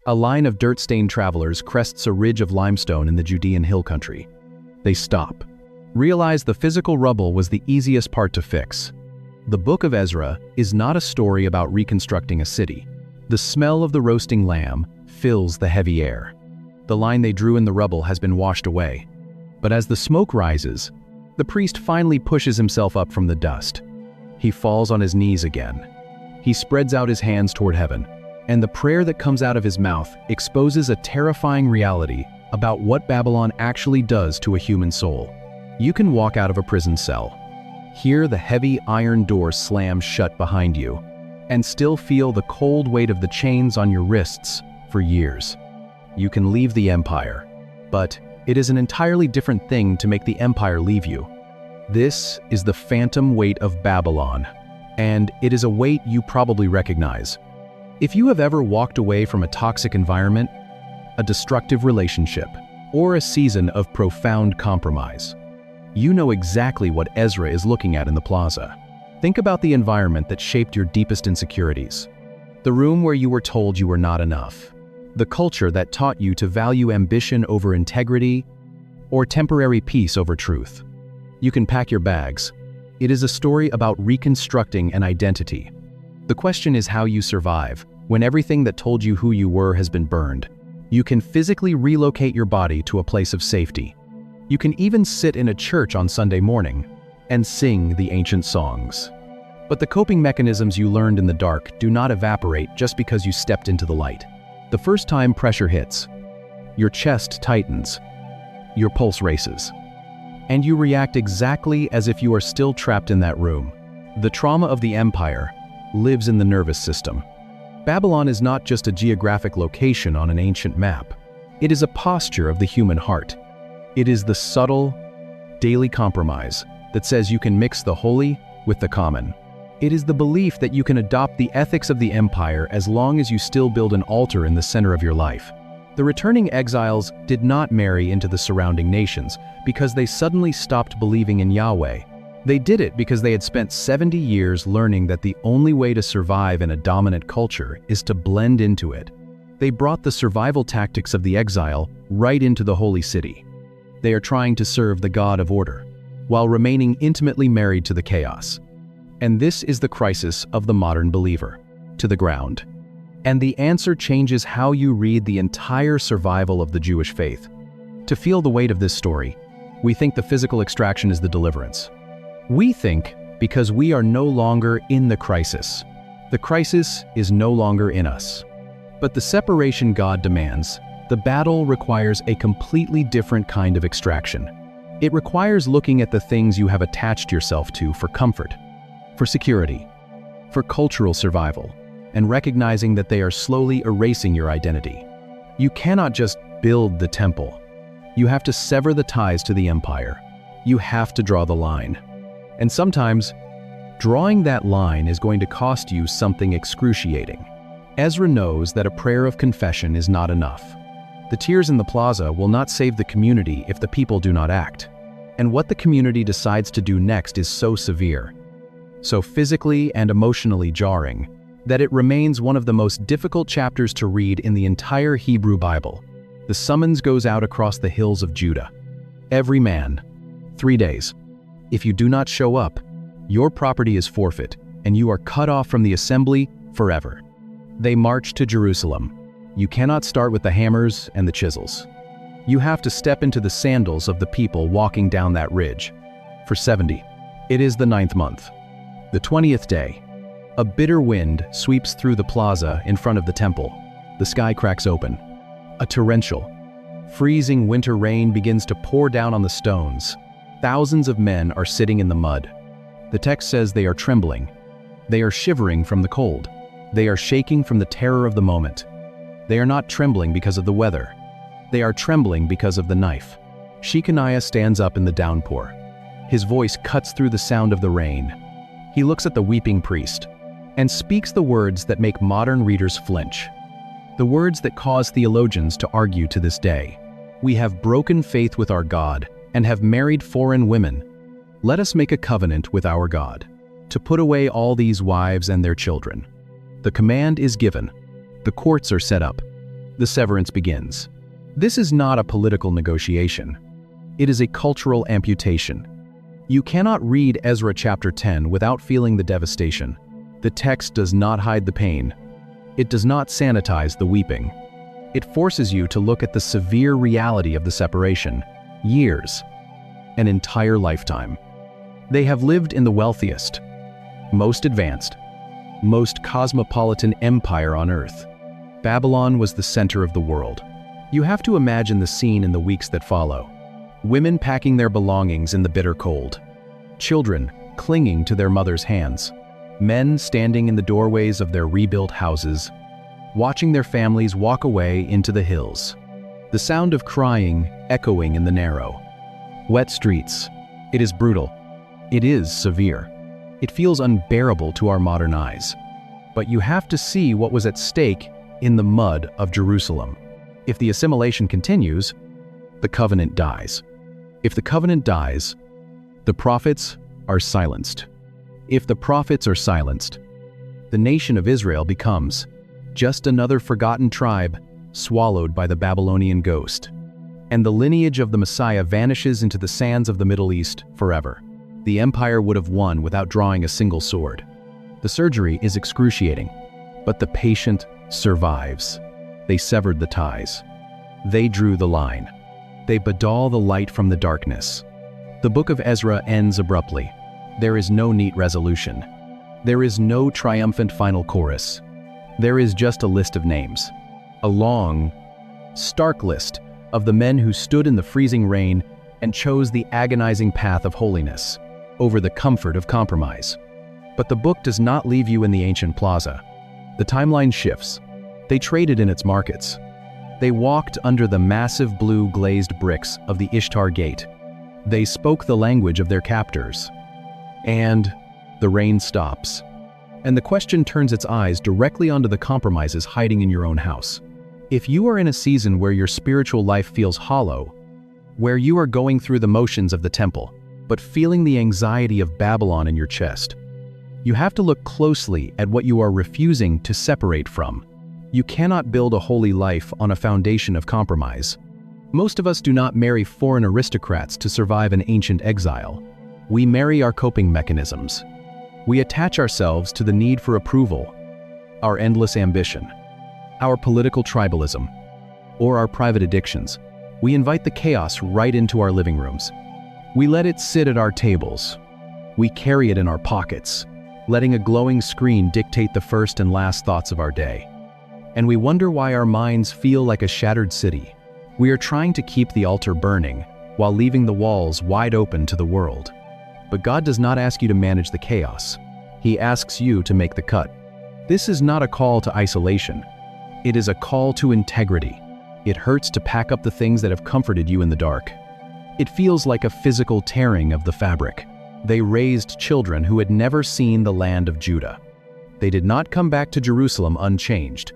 A line of dirt-stained travelers crests a ridge of limestone in the Judean hill country. They stop. Realize the physical rubble was the easiest part to fix. The book of Ezra is not a story about reconstructing a city. The smell of the roasting lamb fills the heavy air. The line they drew in the rubble has been washed away. But as the smoke rises, the priest finally pushes himself up from the dust. He falls on his knees again. He spreads out his hands toward heaven, and the prayer that comes out of his mouth exposes a terrifying reality about what Babylon actually does to a human soul. You can walk out of a prison cell, hear the heavy iron door slam shut behind you, and still feel the cold weight of the chains on your wrists for years. You can leave the empire, but it is an entirely different thing to make the empire leave you. This is the phantom weight of Babylon, and it is a weight you probably recognize. If you have ever walked away from a toxic environment, a destructive relationship, or a season of profound compromise, you know exactly what Ezra is looking at in the plaza. Think about the environment that shaped your deepest insecurities. The room where you were told you were not enough. The culture that taught you to value ambition over integrity, or temporary peace over truth. You can pack your bags. It is a story about reconstructing an identity. The question is how you survive when everything that told you who you were has been burned. You can physically relocate your body to a place of safety. You can even sit in a church on Sunday morning and sing the ancient songs. But the coping mechanisms you learned in the dark do not evaporate just because you stepped into the light. The first time pressure hits, your chest tightens, your pulse races, and you react exactly as if you are still trapped in that room. The trauma of the empire lives in the nervous system. Babylon is not just a geographic location on an ancient map. It is a posture of the human heart. It is the subtle, daily compromise that says you can mix the holy with the common. It is the belief that you can adopt the ethics of the empire as long as you still build an altar in the center of your life. The returning exiles did not marry into the surrounding nations because they suddenly stopped believing in Yahweh. They did it because they had spent 70 years learning that the only way to survive in a dominant culture is to blend into it. They brought the survival tactics of the exile right into the holy city. They are trying to serve the God of order, while remaining intimately married to the chaos. And this is the crisis of the modern believer, to the ground. And the answer changes how you read the entire survival of the Jewish faith. To feel the weight of this story, we think the physical extraction is the deliverance. We think because we are no longer in the crisis. The crisis is no longer in us. But the separation God demands, the battle requires a completely different kind of extraction. It requires looking at the things you have attached yourself to for comfort, for security, for cultural survival, and recognizing that they are slowly erasing your identity. You cannot just build the temple. You have to sever the ties to the empire. You have to draw the line. And sometimes, drawing that line is going to cost you something excruciating. Ezra knows that a prayer of confession is not enough. The tears in the plaza will not save the community if the people do not act. And what the community decides to do next is so severe, so physically and emotionally jarring, that it remains one of the most difficult chapters to read in the entire Hebrew Bible. The summons goes out across the hills of Judah. Every man, 3 days. If you do not show up, your property is forfeit, and you are cut off from the assembly forever. They march to Jerusalem. You cannot start with the hammers and the chisels. You have to step into the sandals of the people walking down that ridge. For 70. It is the 9th month. The 20th day. A bitter wind sweeps through the plaza in front of the temple. The sky cracks open. A torrential, freezing winter rain begins to pour down on the stones. Thousands of men are sitting in the mud. The text says they are trembling. They are shivering from the cold. They are shaking from the terror of the moment. They are not trembling because of the weather. They are trembling because of the knife. Shechaniah stands up in the downpour. His voice cuts through the sound of the rain. He looks at the weeping priest and speaks the words that make modern readers flinch. The words that cause theologians to argue to this day. We have broken faith with our God and have married foreign women. Let us make a covenant with our God to put away all these wives and their children. The command is given. The courts are set up. The severance begins. This is not a political negotiation. It is a cultural amputation. You cannot read Ezra chapter 10 without feeling the devastation. The text does not hide the pain. It does not sanitize the weeping. It forces you to look at the severe reality of the separation. Years. An entire lifetime. They have lived in the wealthiest, most advanced, most cosmopolitan empire on earth. Babylon was the center of the world. You have to imagine the scene in the weeks that follow. Women packing their belongings in the bitter cold. Children clinging to their mother's hands. Men standing in the doorways of their rebuilt houses, watching their families walk away into the hills. The sound of crying echoing in the narrow, wet streets. It is brutal. It is severe. It feels unbearable to our modern eyes. But you have to see what was at stake in the mud of Jerusalem. If the assimilation continues, the covenant dies. If the covenant dies, the prophets are silenced. If the prophets are silenced, the nation of Israel becomes just another forgotten tribe swallowed by the Babylonian ghost. And the lineage of the Messiah vanishes into the sands of the Middle East forever. The empire would have won without drawing a single sword. The surgery is excruciating, but the patient survives. They severed the ties. They drew the line. They bedall the light from the darkness. The book of Ezra ends abruptly. There is no neat resolution. There is no triumphant final chorus. There is just a list of names. A long, stark list of the men who stood in the freezing rain and chose the agonizing path of holiness over the comfort of compromise. But the book does not leave you in the ancient plaza. The timeline shifts. They traded in its markets. They walked under the massive blue glazed bricks of the Ishtar Gate. They spoke the language of their captors. And the rain stops. And the question turns its eyes directly onto the compromises hiding in your own house. If you are in a season where your spiritual life feels hollow, where you are going through the motions of the temple, but feeling the anxiety of Babylon in your chest, you have to look closely at what you are refusing to separate from. You cannot build a holy life on a foundation of compromise. Most of us do not marry foreign aristocrats to survive an ancient exile. We marry our coping mechanisms. We attach ourselves to the need for approval, our endless ambition, our political tribalism, or our private addictions. We invite the chaos right into our living rooms. We let it sit at our tables. We carry it in our pockets, letting a glowing screen dictate the first and last thoughts of our day. And we wonder why our minds feel like a shattered city. We are trying to keep the altar burning while leaving the walls wide open to the world. But God does not ask you to manage the chaos. He asks you to make the cut. This is not a call to isolation. It is a call to integrity. It hurts to pack up the things that have comforted you in the dark. It feels like a physical tearing of the fabric. They raised children who had never seen the land of Judah. They did not come back to Jerusalem unchanged.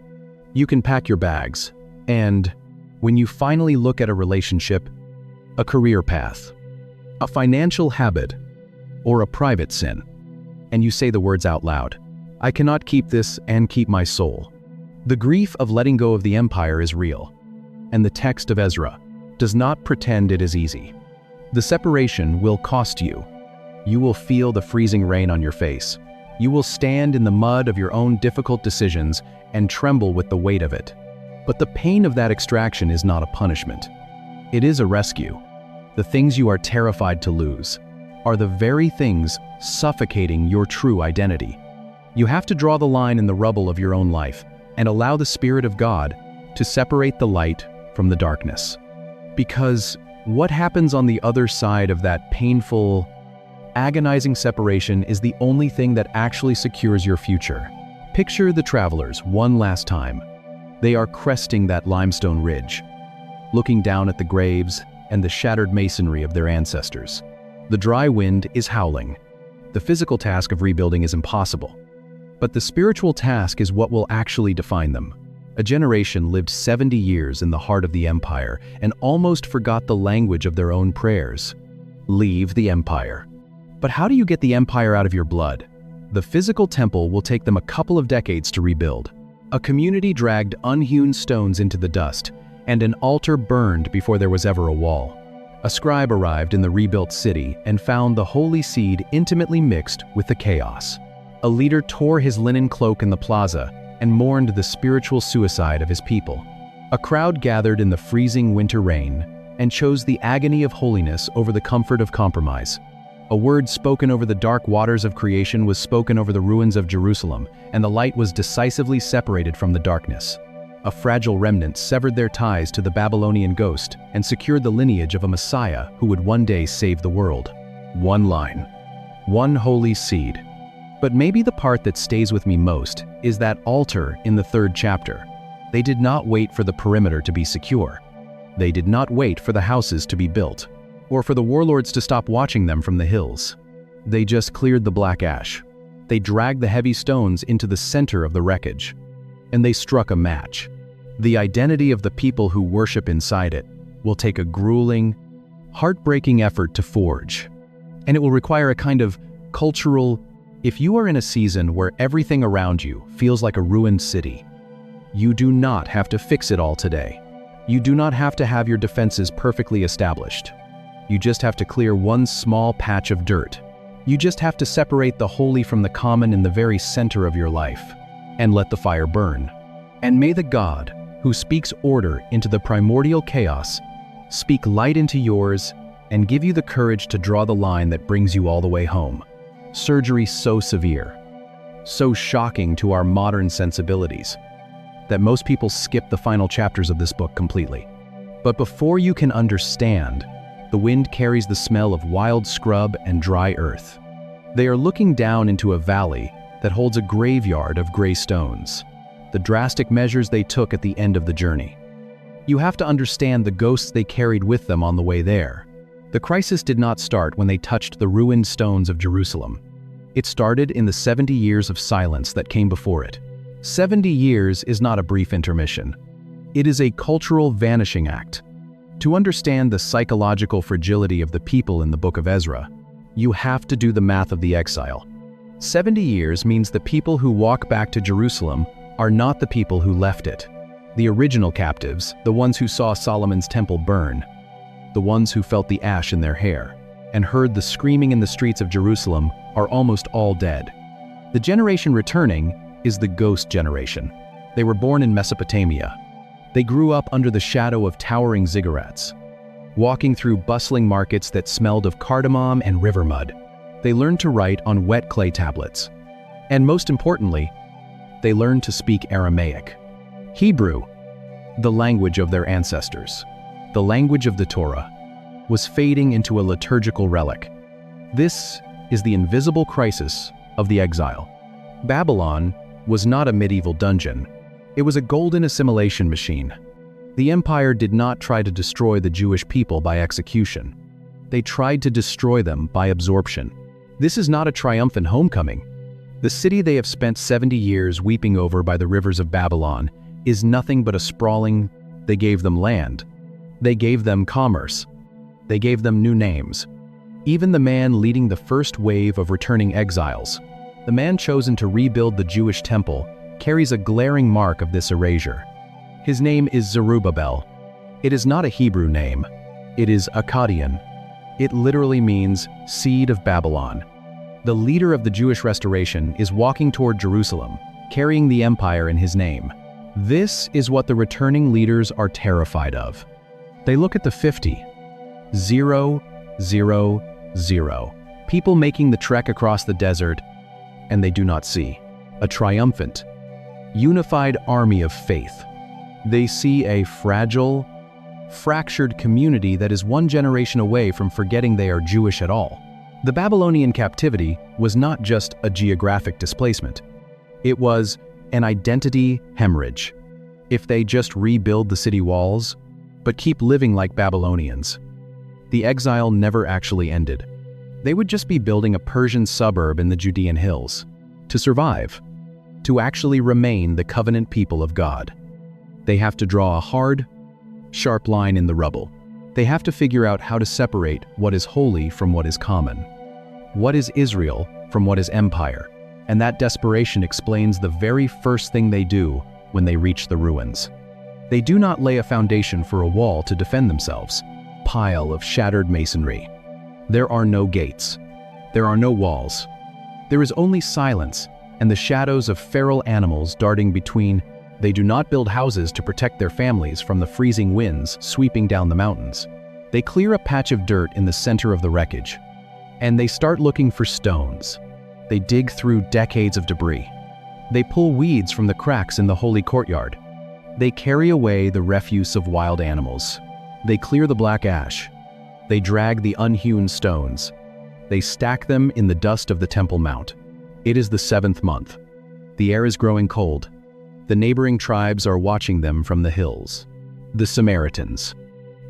You can pack your bags, and when you finally look at a relationship, a career path, a financial habit, or a private sin, and you say the words out loud, I cannot keep this and keep my soul. The grief of letting go of the empire is real, and the text of Ezra does not pretend it is easy. The separation will cost you. You will feel the freezing rain on your face. You will stand in the mud of your own difficult decisions and tremble with the weight of it. But the pain of that extraction is not a punishment. It is a rescue. The things you are terrified to lose are the very things suffocating your true identity. You have to draw the line in the rubble of your own life and allow the Spirit of God to separate the light from the darkness. Because what happens on the other side of that painful, agonizing separation is the only thing that actually secures your future. Picture the travelers one last time. They are cresting that limestone ridge, looking down at the graves and the shattered masonry of their ancestors. The dry wind is howling. The physical task of rebuilding is impossible. But the spiritual task is what will actually define them. A generation lived 70 years in the heart of the empire and almost forgot the language of their own prayers. Leave the empire. But how do you get the empire out of your blood? The physical temple will take them a couple of decades to rebuild. A community dragged unhewn stones into the dust, and an altar burned before there was ever a wall. A scribe arrived in the rebuilt city and found the holy seed intimately mixed with the chaos. A leader tore his linen cloak in the plaza and mourned the spiritual suicide of his people. A crowd gathered in the freezing winter rain and chose the agony of holiness over the comfort of compromise. A word spoken over the dark waters of creation was spoken over the ruins of Jerusalem, and the light was decisively separated from the darkness. A fragile remnant severed their ties to the Babylonian ghost and secured the lineage of a Messiah who would one day save the world. One line. One holy seed. But maybe the part that stays with me most is that altar in the 3rd chapter. They did not wait for the perimeter to be secure. They did not wait for the houses to be built, or for the warlords to stop watching them from the hills. They just cleared the black ash. They dragged the heavy stones into the center of the wreckage. And they struck a match. The identity of the people who worship inside it will take a grueling, heartbreaking effort to forge. And it will require a kind of cultural. If you are in a season where everything around you feels like a ruined city, you do not have to fix it all today. You do not have to have your defenses perfectly established. You just have to clear one small patch of dirt. You just have to separate the holy from the common in the very center of your life, and let the fire burn. And may the God, who speaks order into the primordial chaos, speak light into yours and give you the courage to draw the line that brings you all the way home. Surgery so severe, so shocking to our modern sensibilities, that most people skip the final chapters of this book completely. But before you can understand, the wind carries the smell of wild scrub and dry earth. They are looking down into a valley that holds a graveyard of gray stones, the drastic measures they took at the end of the journey. You have to understand the ghosts they carried with them on the way there. The crisis did not start when they touched the ruined stones of Jerusalem. It started in the 70 years of silence that came before it. 70 years is not a brief intermission. It is a cultural vanishing act. To understand the psychological fragility of the people in the book of Ezra, you have to do the math of the exile. 70 years means the people who walk back to Jerusalem are not the people who left it. The original captives, the ones who saw Solomon's temple burn, the ones who felt the ash in their hair, and heard the screaming in the streets of Jerusalem, are almost all dead. The generation returning is the ghost generation. They were born in Mesopotamia. They grew up under the shadow of towering ziggurats, walking through bustling markets that smelled of cardamom and river mud. They learned to write on wet clay tablets. And most importantly, they learned to speak Aramaic. Hebrew, the language of their ancestors, the language of the Torah, was fading into a liturgical relic. This is the invisible crisis of the exile. Babylon was not a medieval dungeon. It was a golden assimilation machine. The empire did not try to destroy the Jewish people by execution. They tried to destroy them by absorption. This is not a triumphant homecoming. The city they have spent 70 years weeping over by the rivers of Babylon is nothing but a sprawling. They gave them land. They gave them commerce. They gave them new names. Even the man leading the first wave of returning exiles, the man chosen to rebuild the Jewish temple, carries a glaring mark of this erasure. His name is Zerubbabel. It is not a Hebrew name. It is Akkadian. It literally means seed of Babylon. The leader of the Jewish restoration is walking toward Jerusalem, carrying the empire in his name. This is what the returning leaders are terrified of. They look at the 50, 0, 0, 0, people making the trek across the desert, and they do not see a triumphant, unified army of faith. They see a fragile, fractured community that is one generation away from forgetting they are Jewish at all. The Babylonian captivity was not just a geographic displacement. It was an identity hemorrhage. If they just rebuild the city walls, but keep living like Babylonians, the exile never actually ended. They would just be building a Persian suburb in the Judean hills. To survive, to actually remain the covenant people of God, they have to draw a hard, sharp line in the rubble. They have to figure out how to separate what is holy from what is common, what is Israel from what is empire, and that desperation explains the very first thing they do when they reach the ruins. They do not lay a foundation for a wall to defend themselves. Pile of shattered masonry. There are no gates. There are no walls. There is only silence and the shadows of feral animals darting between. They do not build houses to protect their families from the freezing winds sweeping down the mountains. They clear a patch of dirt in the center of the wreckage, and they start looking for stones. They dig through decades of debris. They pull weeds from the cracks in the holy courtyard. They carry away the refuse of wild animals. They clear the black ash. They drag the unhewn stones. They stack them in the dust of the Temple Mount. It is the 7th month. The air is growing cold. The neighboring tribes are watching them from the hills. The Samaritans,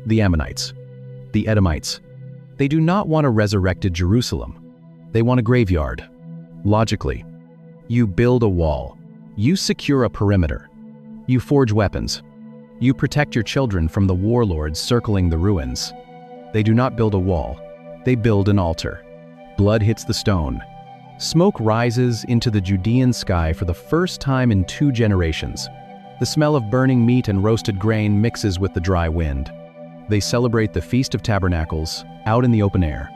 the Ammonites, the Edomites. They do not want a resurrected Jerusalem. They want a graveyard. Logically, you build a wall. You secure a perimeter. You forge weapons. You protect your children from the warlords circling the ruins. They do not build a wall. They build an altar. Blood hits the stone. Smoke rises into the Judean sky for the first time in 2 generations. The smell of burning meat and roasted grain mixes with the dry wind. They celebrate the Feast of Tabernacles out in the open air,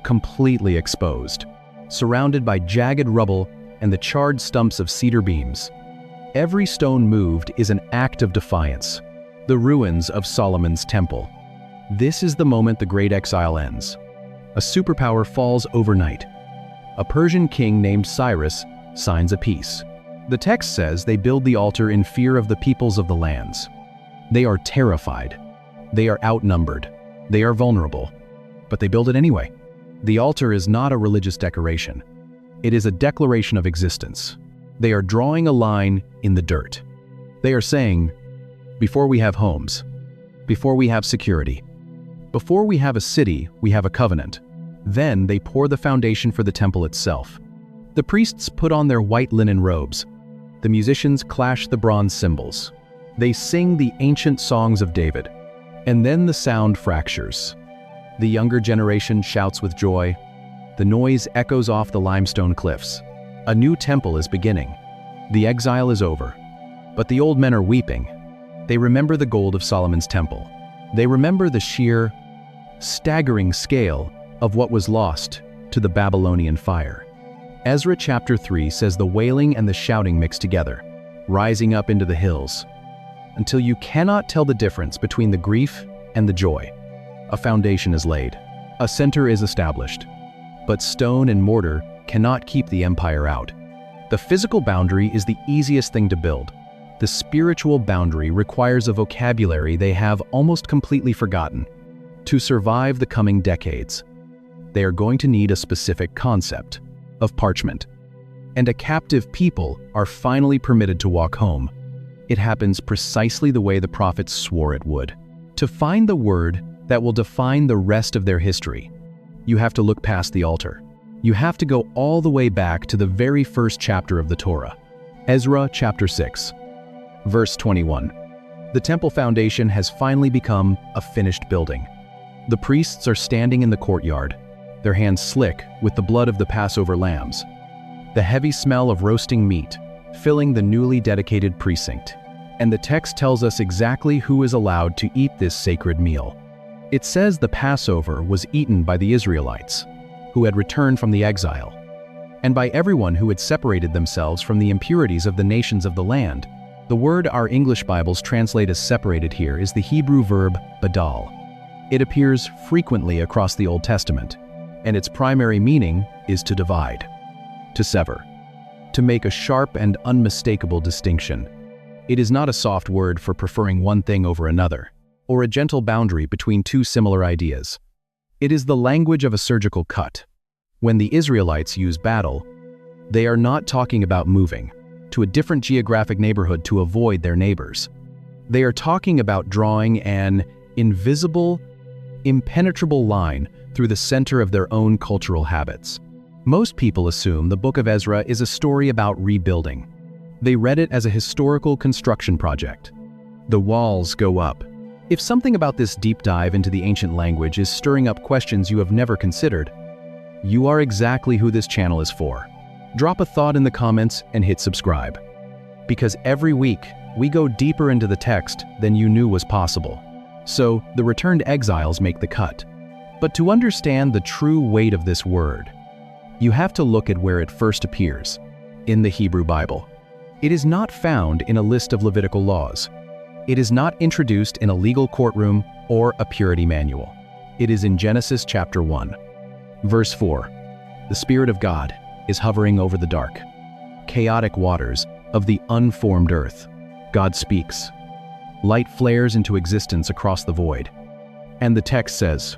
completely exposed, surrounded by jagged rubble and the charred stumps of cedar beams. Every stone moved is an act of defiance. The ruins of Solomon's temple. This is the moment the Great Exile ends. A superpower falls overnight. A Persian king named Cyrus signs a peace. The text says they build the altar in fear of the peoples of the lands. They are terrified. They are outnumbered. They are vulnerable. But they build it anyway. The altar is not a religious decoration. It is a declaration of existence. They are drawing a line in the dirt. They are saying, before we have homes, before we have security, before we have a city, we have a covenant. Then they pour the foundation for the temple itself. The priests put on their white linen robes. The musicians clash the bronze cymbals. They sing the ancient songs of David. And then the sound fractures. The younger generation shouts with joy. The noise echoes off the limestone cliffs. A new temple is beginning. The exile is over. But the old men are weeping. They remember the gold of Solomon's temple. They remember the sheer, staggering scale of what was lost to the Babylonian fire. Ezra chapter 3 says the wailing and the shouting mix together, rising up into the hills, until you cannot tell the difference between the grief and the joy. A foundation is laid. A center is established. But stone and mortar cannot keep the empire out. The physical boundary is the easiest thing to build. The spiritual boundary requires a vocabulary they have almost completely forgotten. To survive the coming decades, they are going to need a specific concept of parchment. And a captive people are finally permitted to walk home. It happens precisely the way the prophets swore it would. To find the word that will define the rest of their history, you have to look past the altar. You have to go all the way back to the very first chapter of the Torah. Ezra chapter 6, verse 21. The temple foundation has finally become a finished building. The priests are standing in the courtyard, their hands slick with the blood of the Passover lambs. The heavy smell of roasting meat filling the newly dedicated precinct. And the text tells us exactly who is allowed to eat this sacred meal. It says the Passover was eaten by the Israelites, who had returned from the exile, and by everyone who had separated themselves from the impurities of the nations of the land. The word our English Bibles translate as separated here is the Hebrew verb badal. It appears frequently across the Old Testament, and its primary meaning is to divide, to sever, to make a sharp and unmistakable distinction. It is not a soft word for preferring one thing over another, or a gentle boundary between two similar ideas. It is the language of a surgical cut. When the Israelites use battle, they are not talking about moving to a different geographic neighborhood to avoid their neighbors. They are talking about drawing an invisible, impenetrable line through the center of their own cultural habits. Most people assume the book of Ezra is a story about rebuilding. They read it as a historical construction project. The walls go up. If something about this deep dive into the ancient language is stirring up questions you have never considered, you are exactly who this channel is for. Drop a thought in the comments and hit subscribe. Because every week, we go deeper into the text than you knew was possible. So, the returned exiles make the cut. But to understand the true weight of this word, you have to look at where it first appears, in the Hebrew Bible. It is not found in a list of Levitical laws. It is not introduced in a legal courtroom or a purity manual. It is in Genesis chapter 1. Verse 4. The Spirit of God is hovering over the dark, chaotic waters of the unformed earth. God speaks. Light flares into existence across the void. And the text says,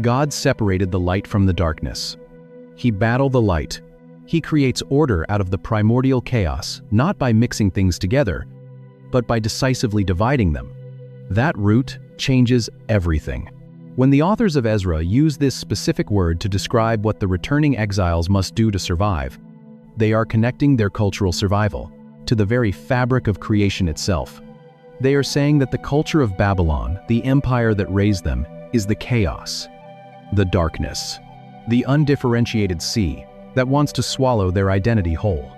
God separated the light from the darkness. He battled the light. He creates order out of the primordial chaos, not by mixing things together, but by decisively dividing them. That root changes everything. When the authors of Ezra use this specific word to describe what the returning exiles must do to survive, they are connecting their cultural survival to the very fabric of creation itself. They are saying that the culture of Babylon, the empire that raised them, is the chaos, the darkness, the undifferentiated sea that wants to swallow their identity whole.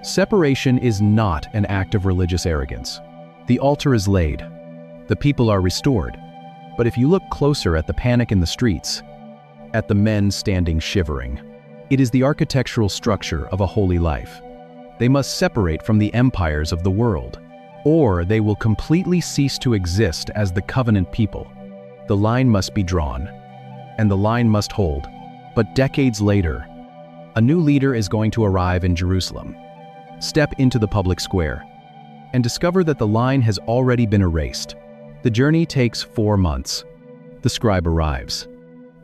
Separation is not an act of religious arrogance. The altar is laid. The people are restored. But if you look closer at the panic in the streets, at the men standing shivering, it is the architectural structure of a holy life. They must separate from the empires of the world, or they will completely cease to exist as the covenant people. The line must be drawn, and the line must hold. But decades later, a new leader is going to arrive in Jerusalem, step into the public square, and discover that the line has already been erased. The journey takes 4 months. The scribe arrives.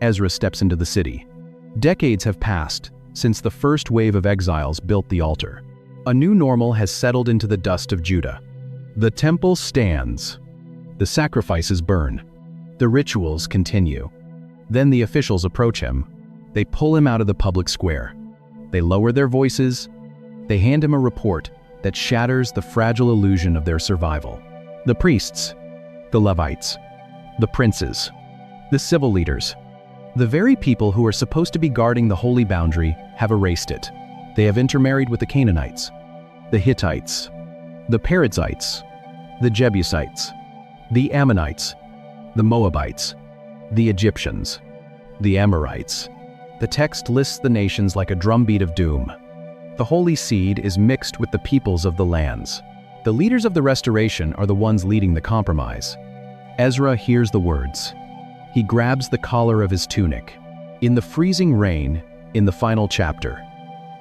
Ezra steps into the city. Decades have passed since the first wave of exiles built the altar. A new normal has settled into the dust of Judah. The temple stands. The sacrifices burn. The rituals continue. Then the officials approach him. They pull him out of the public square. They lower their voices. They hand him a report that shatters the fragile illusion of their survival. The priests, the Levites, the princes, the civil leaders, the very people who are supposed to be guarding the holy boundary have erased it. They have intermarried with the Canaanites, the Hittites, the Perizzites, the Jebusites, the Ammonites, the Moabites, the Egyptians, the Amorites. The text lists the nations like a drumbeat of doom. The holy seed is mixed with the peoples of the lands. The leaders of the restoration are the ones leading the compromise. Ezra hears the words. He grabs the collar of his tunic. In the freezing rain, in the final chapter,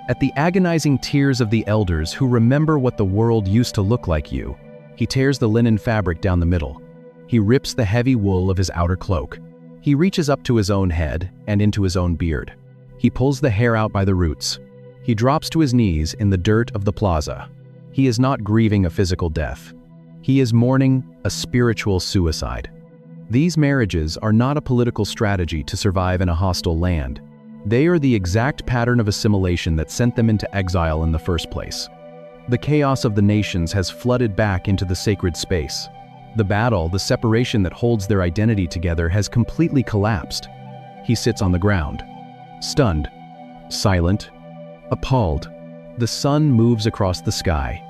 at the agonizing tears of the elders who remember what the world used to look like, he tears the linen fabric down the middle. He rips the heavy wool of his outer cloak. He reaches up to his own head and into his own beard. He pulls the hair out by the roots. He drops to his knees in the dirt of the plaza. He is not grieving a physical death. He is mourning a spiritual suicide. These marriages are not a political strategy to survive in a hostile land. They are the exact pattern of assimilation that sent them into exile in the first place. The chaos of the nations has flooded back into the sacred space. The battle, the separation that holds their identity together, has completely collapsed. He sits on the ground, stunned, silent, appalled. The sun moves across the sky.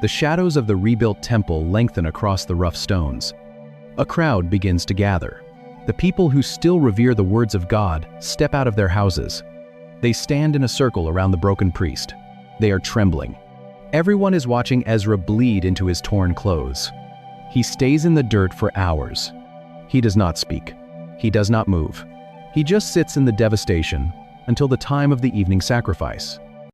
The shadows of the rebuilt temple lengthen across the rough stones. A crowd begins to gather. The people who still revere the words of God step out of their houses. They stand in a circle around the broken priest. They are trembling. Everyone is watching Ezra bleed into his torn clothes. He stays in the dirt for hours. He does not speak. He does not move. He just sits in the devastation until the time of the evening sacrifice.